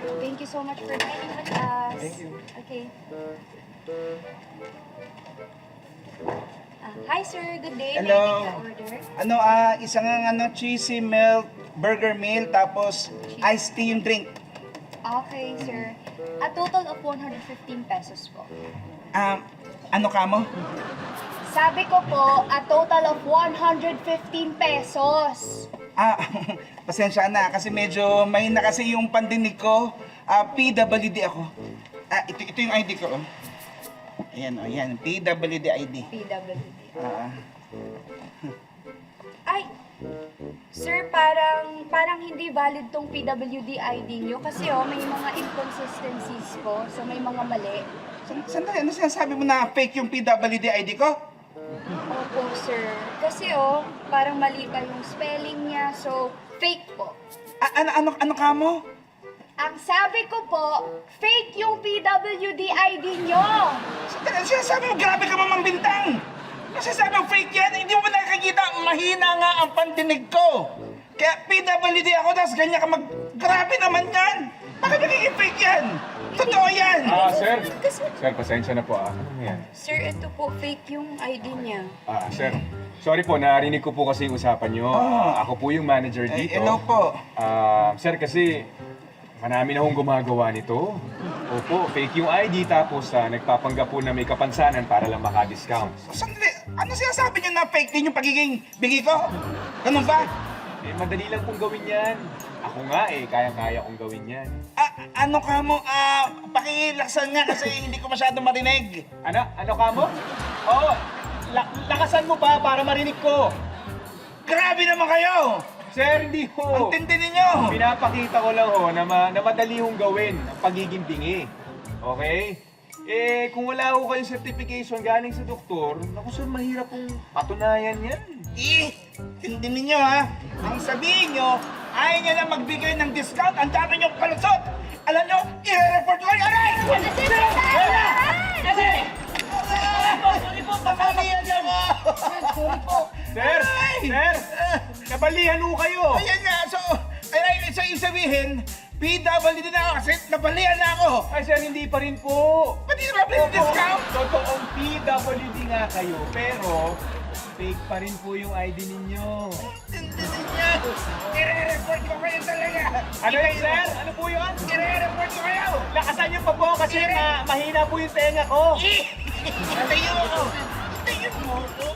Thank you so much for dining with us. Thank you. Okay. Hi sir, good day. Hello. May I take your order? Isang cheesy milk burger meal, tapos iced tea yung drink. Okay sir. A total of 115 pesos po. Ano ka mo? Sabi ko po, a total of 115 pesos. Pasensya na kasi medyo mahina kasi yung pandinig ko. PWD ako. Ito yung ID ko. Ayan, PWD ID. PWD. Ah, Ay, sir, parang hindi valid tong PWD ID nyo kasi may mga inconsistencies po. So may mga mali. Sandali, ano sinasabi mo na fake yung PWD ID ko? Opo, sir. Kasi parang mali pa yung spelling niya. So, fake po. Ano ka mo? Ang sabi ko po, fake yung PWD ID nyo. Sandali, ano sinasabi mo? Grabe ka mamang bintang! Ano sinasabi mo fake yan? Hindi mo ba nakakita? Mahina nga ang pandinig ko. Kaya PWD ako, tapos ganyan ka Grabe naman yan! Bakit nagiging fake yan? Totoo yan! Sir. Sir, pasensya na po Ano yan? Sir, ito po, fake yung ID niya. Sir. Sorry po, narinig ko po kasi yung usapan nyo. Ako po yung manager dito. Hello po. Sir, kasi marami na akong gumagawa nito. Opo, fake yung ID tapos nagpapanggap po na may kapansanan para lang maka-discount. Sandali, ano sinasabi niyo na fake din yung pagiging bingi ko? Ganun ba? Madali lang pong gawin yan. Ako nga kayang-kaya kong gawin yan. Ano ka mo? Pakilaksan nga kasi hindi ko masyado marinig. Ano ka mo? Oo, lakasan mo pa para marinig ko. Grabe naman kayo! Sir, hindi Ang ho. tindi ninyo! Pinapakita ko lang ho na madali hong gawin ang pagiging bingi. Okay? Kung wala ho kayong certification galing sa doktor, naku sir, mahirap pong patunayan yan. Tindi ninyo ha. Ang sabihin nyo, ayaw nyo na magbigay ng discount, ang dami nyo palusot. Alam nyo, i-report ko kayo! Aray! Kasi! Sorry po, pamalihan niyo mo! Sorry po! Sir! Sir! Nabalihan ho kayo! Ayan nga, so yung sabihin, PWD na ako kasi nabalihan na ako. Ay sir, hindi pa rin po. Ba't di naman yung discount? Totoong PWD nga kayo, pero fake pa rin po yung ID ninyo. Tindi ninyo! I-report ko kayo talaga! Ano yun, sir? Ano po yun? I-report ko kayo! Lakasan niyo pa po kasi mahina po yung tenga ko. Tayo ako! Tayo mo ako!